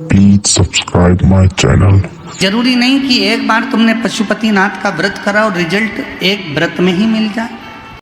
Please subscribe my channel. जरूरी नहीं कि एक बार तुमने पशुपतिनाथ का व्रत करा और रिजल्ट एक व्रत में ही मिल जाए।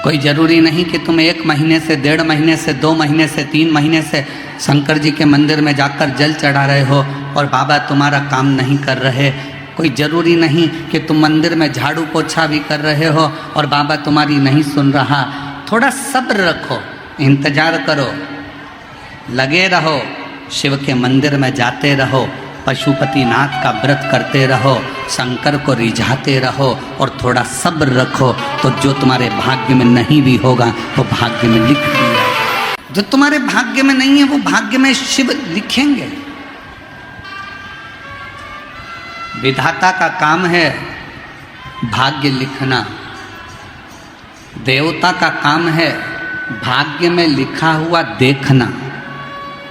कोई ज़रूरी नहीं कि तुम 1 महीने से 1.5 महीने से 2 महीने से 3 महीने से शंकर जी के मंदिर में जाकर जल चढ़ा रहे हो और बाबा तुम्हारा काम नहीं कर रहे। कोई ज़रूरी नहीं कि तुम मंदिर में झाड़ू पोछा भी कर रहे हो और बाबा तुम्हारी नहीं सुन रहा। थोड़ा सब्र रखो, इंतज़ार करो, लगे रहो, शिव के मंदिर में जाते रहो, पशुपतिनाथ का व्रत करते रहो, शंकर को रिझाते रहो और थोड़ा सब्र रखो तो जो तुम्हारे भाग्य में नहीं भी होगा वो भाग्य में लिख दिया। जो तुम्हारे भाग्य में नहीं है वो भाग्य में शिव लिखेंगे। विधाता का काम है भाग्य लिखना, देवता का काम है भाग्य में लिखा हुआ देखना,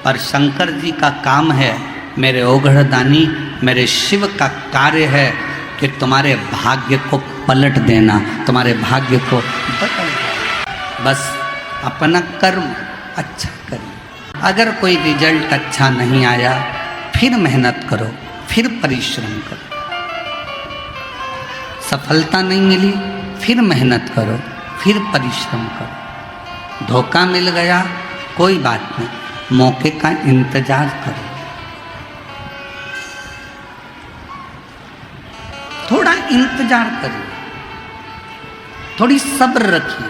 और शंकर जी का काम है, मेरे ओघड़दानी मेरे शिव का कार्य है कि तुम्हारे भाग्य को पलट देना, तुम्हारे भाग्य को बदल देना। बस अपना कर्म अच्छा करिए। अगर कोई रिजल्ट अच्छा नहीं आया फिर मेहनत करो, फिर परिश्रम करो। सफलता नहीं मिली फिर मेहनत करो, फिर परिश्रम करो। धोखा मिल गया कोई बात नहीं, मौके का इंतजार करो। थोड़ा इंतजार करिए, थोड़ी सब्र रखिए।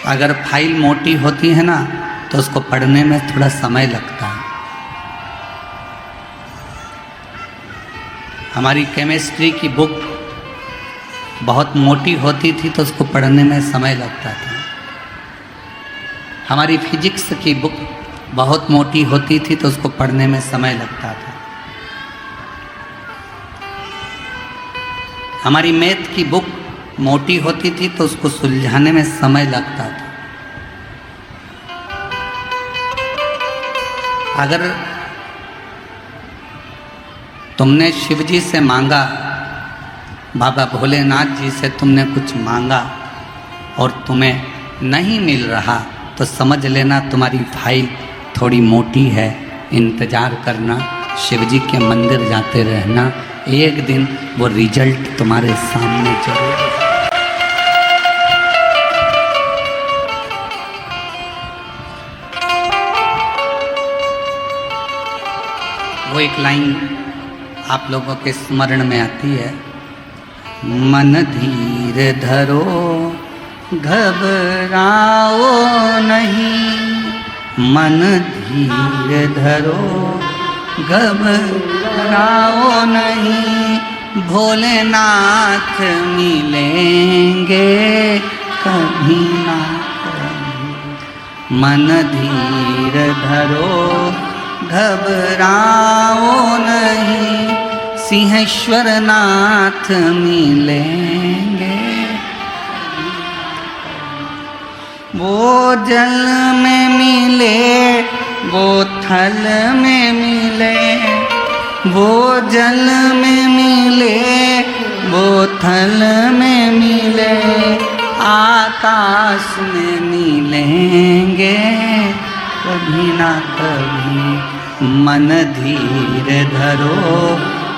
अगर फाइल मोटी होती है ना तो उसको पढ़ने में थोड़ा समय लगता है। हमारी केमिस्ट्री की बुक बहुत मोटी होती थी तो उसको पढ़ने में समय लगता था। हमारी फिजिक्स की बुक बहुत मोटी होती थी तो उसको पढ़ने में समय लगता था। हमारी मैथ की बुक मोटी होती थी तो उसको सुलझाने में समय लगता था। अगर तुमने शिव जी से मांगा, बाबा भोलेनाथ जी से तुमने कुछ मांगा और तुम्हें नहीं मिल रहा तो समझ लेना तुम्हारी फाइल थोड़ी मोटी है। इंतज़ार करना, शिव जी के मंदिर जाते रहना, एक दिन वो रिजल्ट तुम्हारे सामने जरूर। वो एक लाइन आप लोगों के स्मरण में आती है, मन धीर धरो घबराओ नहीं, मन धीर धरो घबराओ नहीं, भोलेनाथ मिलेंगे कभी ना कभी। मन धीर धरो घबराओ नहीं, सिंहेश्वर नाथ मिलेंगे। वो जल में मिले वो थल में मिले, वो जल में मिले वो थल में मिले, आकाश में मिलेंगे कभी ना कभी। मन धीर धरो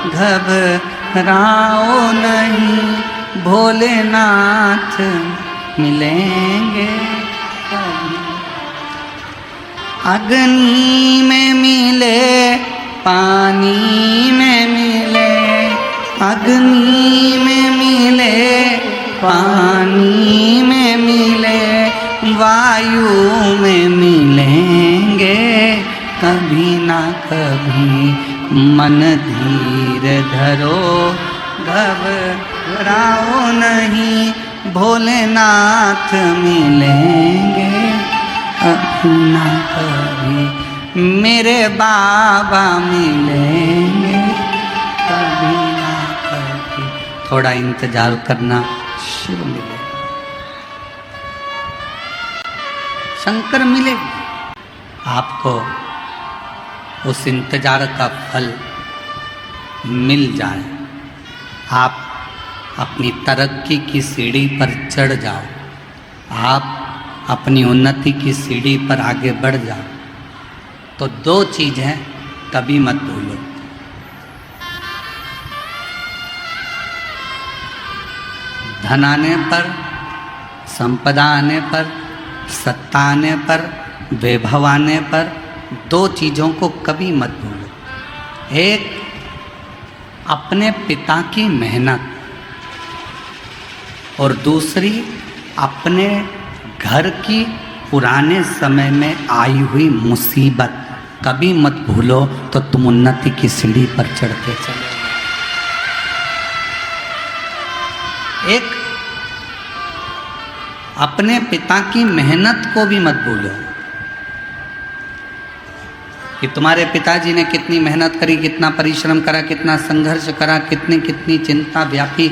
घबराओ नहीं, भोलेनाथ मिलेंगे कभी। अग्नि में मिले पानी में मिले, अग्नि में मिले पानी में मिले, वायु में मिलेंगे कभी ना कभी। मन धीर धरो घबराओ नहीं, भोलेनाथ मिलेंगे कभी ना कभी। मेरे बाबा मिलेंगे कभी ना कभी। थोड़ा इंतजार करना, शिव मिलेगा, शंकर मिलेगा। आपको उस इंतजार का फल मिल जाए, आप अपनी तरक्की की सीढ़ी पर चढ़ जाओ, आप अपनी उन्नति की सीढ़ी पर आगे बढ़ जाओ। तो दो चीज हैं, कभी मत भूलो। धन आने पर, संपदा आने पर, सत्ता आने पर, वैभव आने पर दो चीज़ों को कभी मत भूलो। एक, अपने पिता की मेहनत, और दूसरी अपने घर की पुराने समय में आई हुई मुसीबत कभी मत भूलो, तो तुम उन्नति की सीढ़ी पर चढ़ते चले। एक, अपने पिता की मेहनत को भी मत भूलो कि तुम्हारे पिताजी ने कितनी मेहनत करी, कितना परिश्रम करा, कितना संघर्ष करा, कितनी चिंता व्यापी,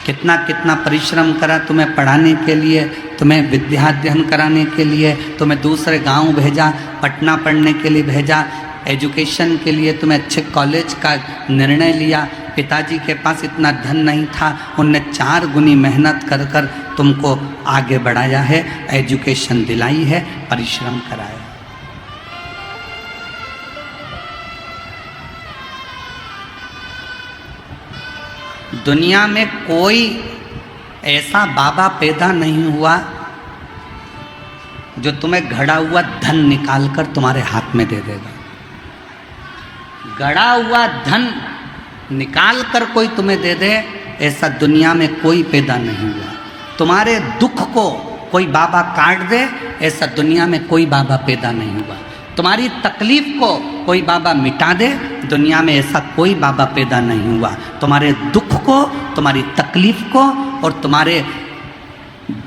कितना परिश्रम करा तुम्हें पढ़ाने के लिए, तुम्हें विद्याध्ययन कराने के लिए, तुम्हें दूसरे गांव भेजा, पटना पढ़ने के लिए भेजा, एजुकेशन के लिए तुम्हें अच्छे कॉलेज का निर्णय लिया। पिताजी के पास इतना धन नहीं था, उनने 4 गुनी मेहनत कर कर तुमको आगे बढ़ाया है, एजुकेशन दिलाई है, परिश्रम कराया। दुनिया में कोई ऐसा बाबा पैदा नहीं हुआ जो तुम्हें घड़ा हुआ धन निकालकर तुम्हारे हाथ में दे देगा। गड़ा हुआ धन निकाल कर कोई तुम्हें दे दे, ऐसा दुनिया में कोई पैदा नहीं हुआ। तुम्हारे दुख को कोई बाबा काट दे, ऐसा दुनिया में कोई बाबा पैदा नहीं हुआ। तुम्हारी तकलीफ को कोई बाबा मिटा दे, दुनिया में ऐसा कोई बाबा पैदा नहीं हुआ। तुम्हारे दुख को, तुम्हारी तकलीफ को और तुम्हारे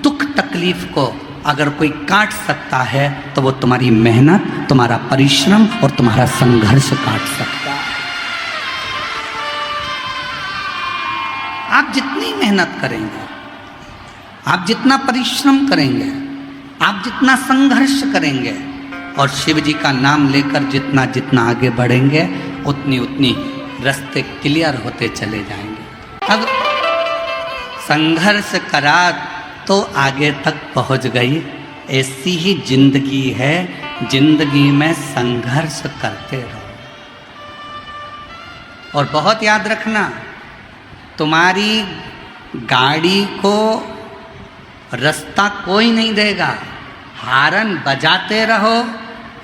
दुख तकलीफ को अगर कोई काट सकता है तो वो तुम्हारी मेहनत, तुम्हारा परिश्रम और तुम्हारा संघर्ष काट सकता है। आप जितनी मेहनत करेंगे, आप जितना परिश्रम करेंगे, आप जितना संघर्ष करेंगे और शिव जी का नाम लेकर जितना जितना आगे बढ़ेंगे, उतनी उतनी रास्ते क्लियर होते चले जाएंगे। अब संघर्ष करा तो आगे तक पहुंच गई, ऐसी ही जिंदगी है, जिंदगी में संघर्ष करते रहो। और बहुत याद रखना, तुम्हारी गाड़ी को रास्ता कोई नहीं देगा, हारन बजाते रहो,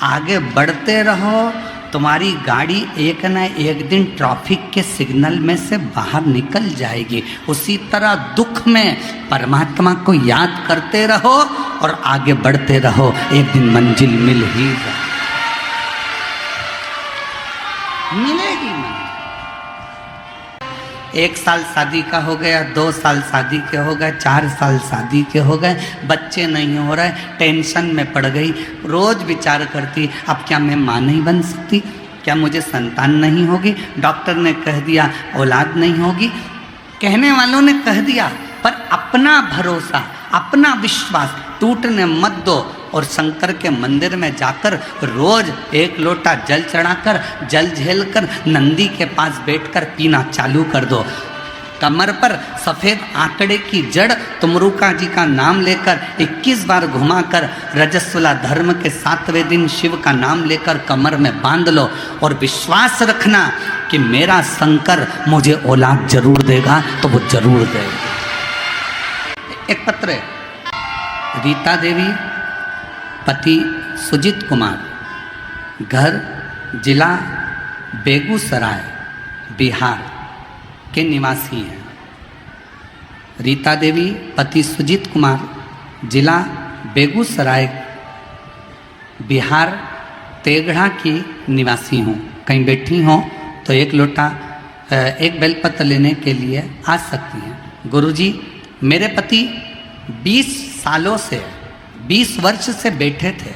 आगे बढ़ते रहो, तुम्हारी गाड़ी एक न एक दिन ट्रैफिक के सिग्नल में से बाहर निकल जाएगी। उसी तरह दुख में परमात्मा को याद करते रहो और आगे बढ़ते रहो, एक दिन मंजिल मिल ही जाए, मिलेगी। 1 साल शादी का हो गया, 2 साल शादी के हो गए, 4 साल शादी के हो गए, बच्चे नहीं हो रहे, टेंशन में पड़ गई, रोज विचार करती अब क्या मैं माँ नहीं बन सकती, क्या मुझे संतान नहीं होगी, डॉक्टर ने कह दिया औलाद नहीं होगी, कहने वालों ने कह दिया, पर अपना भरोसा, अपना विश्वास टूटने मत दो और शंकर के मंदिर में जाकर रोज 1 लोटा जल चढ़ाकर, जल झेलकर नंदी के पास बैठकर पीना चालू कर दो। कमर पर सफ़ेद आंकड़े की जड़ तुमरुका जी का नाम लेकर 21 बार घुमाकर रजस्वला धर्म के 7वें दिन शिव का नाम लेकर कमर में बांध लो और विश्वास रखना कि मेरा शंकर मुझे औलाद जरूर देगा, तो वो जरूर देगा। एक पत्र है, रीता देवी, पति सुजीत कुमार, घर जिला बेगूसराय बिहार के निवासी हैं। रीता देवी, पति सुजीत कुमार, जिला बेगूसराय बिहार तेघड़ा की निवासी हूँ। कहीं बैठी हों तो 1 लोटा 1 बेलपत्र लेने के लिए आ सकती हैं। गुरुजी, मेरे पति 20 सालों से 20 वर्ष से बैठे थे,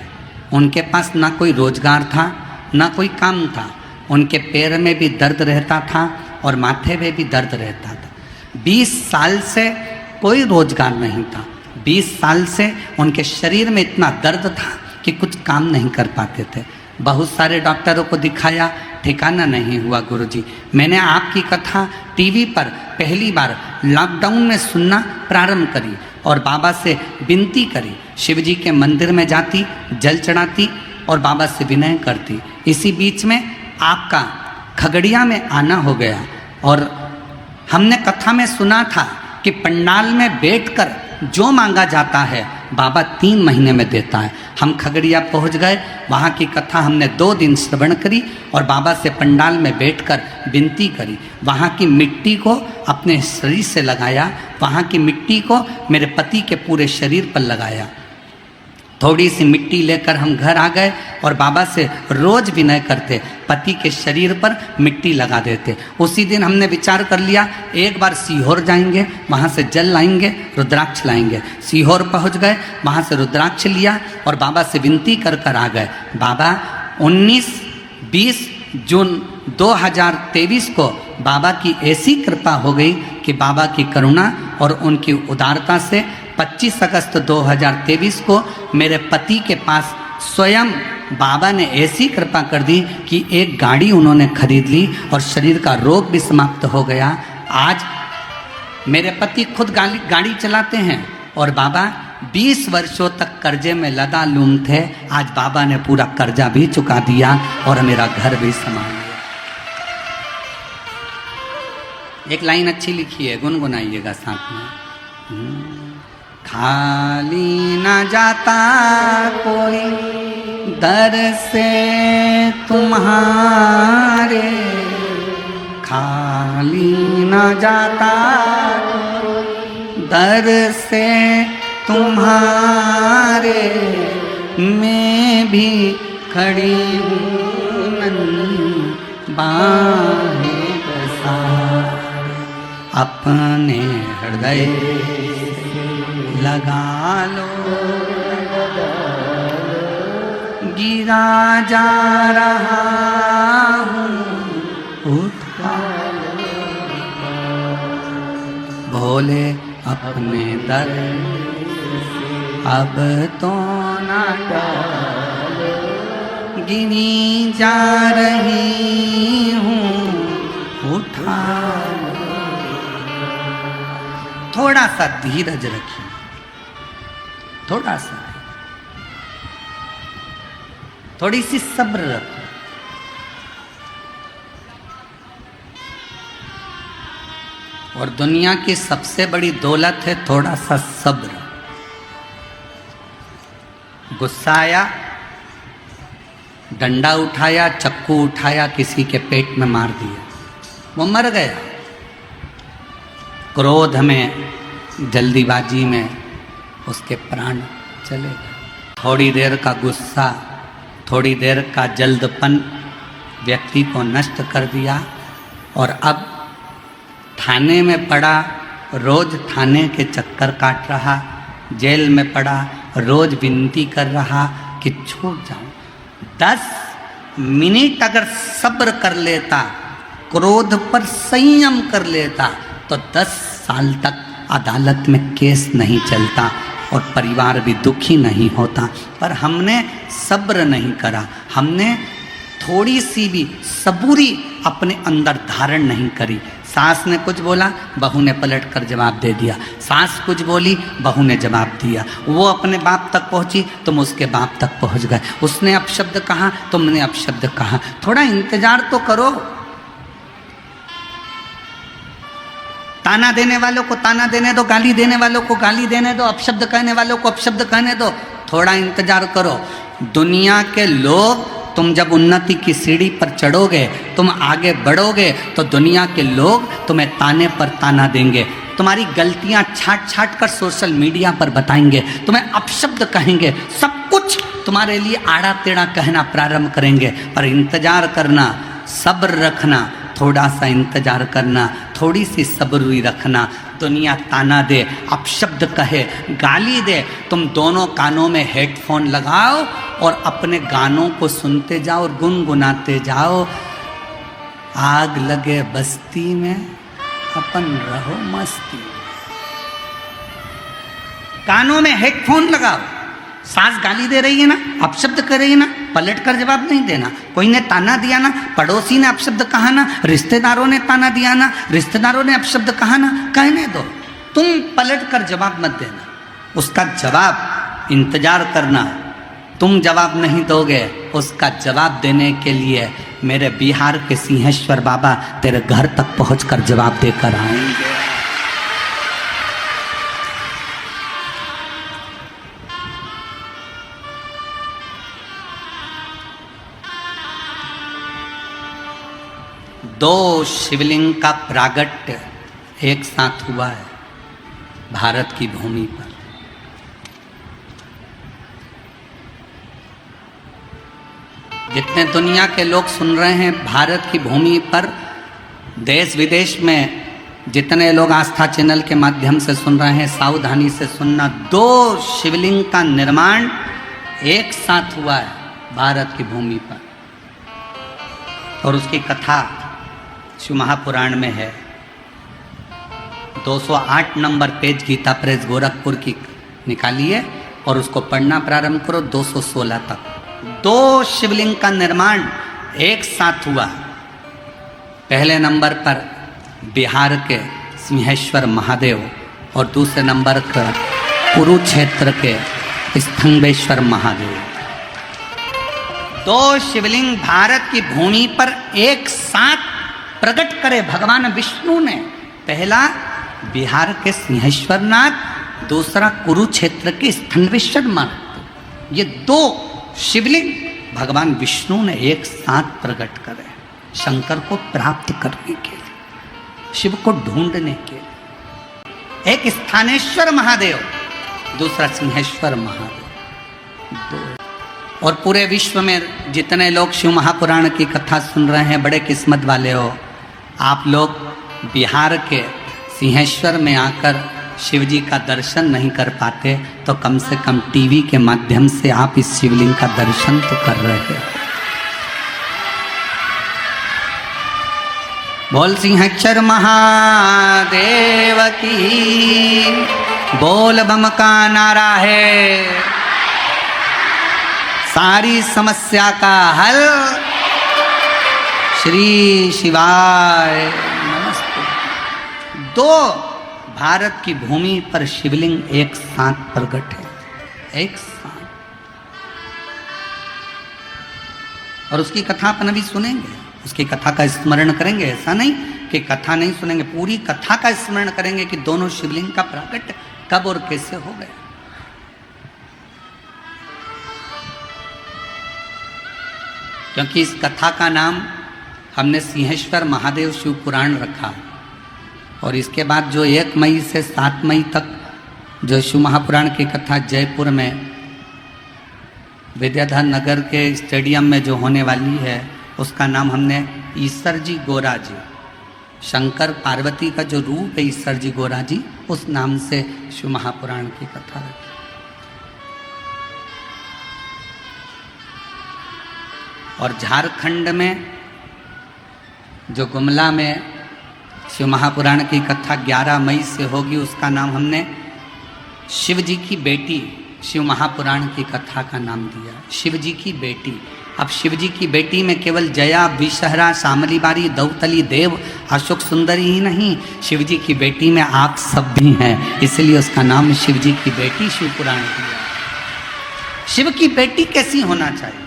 उनके पास ना कोई रोजगार था, ना कोई काम था, उनके पैर में भी दर्द रहता था और माथे में भी दर्द रहता था। 20 साल से कोई रोजगार नहीं था, 20 साल से उनके शरीर में इतना दर्द था कि कुछ काम नहीं कर पाते थे। बहुत सारे डॉक्टरों को दिखाया, ठिकाना नहीं हुआ। गुरुजी, मैंने आपकी कथा टीवी पर पहली बार लॉकडाउन में सुनना प्रारंभ करी और बाबा से विनती करी, शिव जी के मंदिर में जाती, जल चढ़ाती, और बाबा से विनय करती। इसी बीच में आपका खगड़िया में आना हो गया और हमने कथा में सुना था कि पंडाल में बैठकर जो मांगा जाता है बाबा 3 महीने में देता है। हम खगड़िया पहुंच गए, वहाँ की कथा हमने 2 दिन श्रवण करी और बाबा से पंडाल में बैठकर विनती करी। वहाँ की मिट्टी को अपने शरीर से लगाया, वहाँ की मिट्टी को मेरे पति के पूरे शरीर पर लगाया। थोड़ी सी मिट्टी लेकर हम घर आ गए और बाबा से रोज विनय करते, पति के शरीर पर मिट्टी लगा देते। उसी दिन हमने विचार कर लिया एक बार सीहोर जाएंगे, वहाँ से जल लाएंगे, रुद्राक्ष लाएंगे। सीहोर पहुँच गए, वहाँ से रुद्राक्ष लिया और बाबा से विनती कर कर आ गए। बाबा 19-20 जून 2023 को बाबा की ऐसी कृपा हो गई कि बाबा की करुणा और उनकी उदारता से 25 अगस्त 2023 को मेरे पति के पास स्वयं बाबा ने ऐसी कृपा कर दी कि एक गाड़ी उन्होंने खरीद ली और शरीर का रोग भी समाप्त हो गया। आज मेरे पति खुद गाड़ी चलाते हैं और बाबा 20 वर्षों तक कर्जे में लदालूम थे, आज बाबा ने पूरा कर्जा भी चुका दिया और मेरा घर भी संभाल लिया। एक लाइन अच्छी लिखी है, गुनगुनाइएगा साथ में। खाली न जाता कोई दर से तुम्हारे, खाली न जाता दर से तुम्हारे, मैं भी खड़ी हूँ बाहें पसारे, अपने हृदय लगा लो, गिरा जा रहा हूँ उठा भोले अपने दर, अब तो ना गिनी जा रही हूँ उठा। थोड़ा सा धीरज रखिए, थोड़ा सा, थोड़ी सी सब्र रखो। और दुनिया की सबसे बड़ी दौलत है थोड़ा सा सब्र। गुस्सा आया, डंडा उठाया, चक्कू उठाया, किसी के पेट में मार दिया, वो मर गया। क्रोध में, जल्दीबाजी में उसके प्राण चले गए। थोड़ी देर का गुस्सा, थोड़ी देर का जल्दपन व्यक्ति को नष्ट कर दिया और अब थाने में पड़ा, रोज थाने के चक्कर काट रहा, जेल में पड़ा, रोज विनती कर रहा कि छूट जाऊं। 10 मिनट अगर सब्र कर लेता, क्रोध पर संयम कर लेता तो 10 साल तक अदालत में केस नहीं चलता और परिवार भी दुखी नहीं होता। पर हमने सब्र नहीं करा, हमने थोड़ी सी भी सबूरी अपने अंदर धारण नहीं करी। सास ने कुछ बोला, बहू ने पलट कर जवाब दे दिया, सास कुछ बोली, बहू ने जवाब दिया। वो अपने बाप तक पहुंची, तुम उसके बाप तक पहुंच गए। उसने अपशब्द कहा, तुमने अपशब्द कहा। थोड़ा इंतजार तो करो। ताना देने वालों को ताना देने दो, गाली देने वालों को गाली देने दो, अपशब्द कहने वालों को अपशब्द कहने दो। थोड़ा इंतजार करो। दुनिया के लोग, तुम जब उन्नति की सीढ़ी पर चढ़ोगे, तुम आगे बढ़ोगे, तो दुनिया के लोग तुम्हें ताने पर ताना देंगे, तुम्हारी गलतियां छाट छाट कर सोशल मीडिया पर बताएंगे, तुम्हें अपशब्द कहेंगे, सब कुछ तुम्हारे लिए आड़ा टेढ़ा कहना प्रारंभ करेंगे। पर इंतजार करना, सब्र रखना, थोड़ा सा इंतजार करना, थोड़ी सी सब्री रखना। दुनिया ताना दे, अपशब्द कहे, गाली दे, तुम दोनों कानों में हेडफोन लगाओ और अपने गानों को सुनते जाओ और गुनगुनाते जाओ। आग लगे बस्ती में, अपन रहो मस्ती। कानों में हेडफोन लगाओ। सास गाली दे रही है ना, अपशब्द कर रही है ना, पलट कर जवाब नहीं देना। कोई ने ताना दिया ना, पड़ोसी ने अपशब्द कहा ना, रिश्तेदारों ने ताना दिया ना, रिश्तेदारों ने अपशब्द कहा ना, कहने दो, तुम पलट कर जवाब मत देना। उसका जवाब इंतजार करना, तुम जवाब नहीं दोगे, उसका जवाब देने के लिए मेरे बिहार के सिंहेश्वर बाबा तेरे घर तक पहुंचकर जवाब देकर आएंगे। दो शिवलिंग का प्रागट्य एक साथ हुआ है भारत की भूमि पर। जितने दुनिया के लोग सुन रहे हैं भारत की भूमि पर, देश विदेश में जितने लोग आस्था चैनल के माध्यम से सुन रहे हैं, सावधानी से सुनना। दो शिवलिंग का निर्माण एक साथ हुआ है भारत की भूमि पर, और उसकी कथा शिव महापुराण में है। 208 number page Gita Press Gorakhpur की निकालिए और उसको पढ़ना प्रारंभ करो 216 तक। दो शिवलिंग का निर्माण एक साथ हुआ। पहले नंबर पर बिहार के सिंहेश्वर महादेव और दूसरे नंबर पर कुरुक्षेत्र के स्तंभेश्वर महादेव। दो शिवलिंग भारत की भूमि पर एक साथ प्रकट करे भगवान विष्णु ने। पहला बिहार के सिंहेश्वर नाथ, दूसरा कुरुक्षेत्र के स्तंभेश्वर महादेव। ये दो शिवलिंग भगवान विष्णु ने एक साथ प्रकट करे शंकर को प्राप्त करने के लिए, शिव को ढूंढने के लिए। एक स्थानेश्वर महादेव, दूसरा सिंहेश्वर महादेव। दो। और पूरे विश्व में जितने लोग शिव महापुराण की कथा सुन रहे हैं, बड़े किस्मत वाले हो आप लोग। बिहार के सिंहेश्वर में आकर शिव जी का दर्शन नहीं कर पाते तो कम से कम टीवी के माध्यम से आप इस शिवलिंग का दर्शन तो कर रहे हैं। बोल सिंहेश्वर महादेव की, बोल बम का नारा है, सारी समस्या का हल श्री शिवाय नमस्ते। दो भारत की भूमि पर शिवलिंग एक साथ प्रकट है, एक साथ। और उसकी कथा अपन अभी सुनेंगे, उसकी कथा का स्मरण करेंगे। ऐसा नहीं कि कथा नहीं सुनेंगे, पूरी कथा का स्मरण करेंगे कि दोनों शिवलिंग का प्रकट कब और कैसे हो गया। क्योंकि इस कथा का नाम हमने सिंहेश्वर महादेव शिव पुराण रखा। और इसके बाद जो 1 मई से 7 मई तक जो शिव महापुराण की कथा जयपुर में विद्याधर नगर के स्टेडियम में जो होने वाली है, उसका नाम हमने ईश्वर जी गोरा जी, शंकर पार्वती का जो रूप है ईश्वर जी गोरा जी, उस नाम से शिव महापुराण की कथा रखी। और झारखंड में जो गुमला में शिव महापुराण की कथा 11 मई से होगी, उसका नाम हमने शिव जी की बेटी शिव महापुराण की कथा का नाम दिया, शिव जी की बेटी। अब शिव जी की बेटी में केवल जया, विषहरा, शामली बारी, दौतली, देव, अशोक सुंदरी ही नहीं, शिव जी की बेटी में आप सब भी हैं, इसलिए उसका नाम शिव जी की बेटी शिव पुराण दिया। शिव की बेटी कैसी होना चाहिए?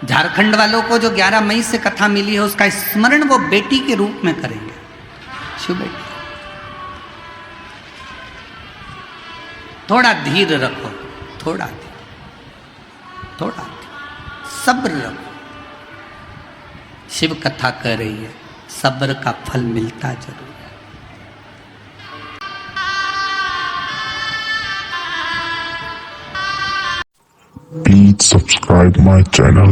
झारखंड वालों को जो 11 मई से कथा मिली है, उसका स्मरण वो बेटी के रूप में करेंगे, शिव बेटी। थोड़ा धीर रखो, थोड़ा सब्र रखो। शिव कथा कर रही है, सब्र का फल मिलता जरूर है। Please subscribe my channel.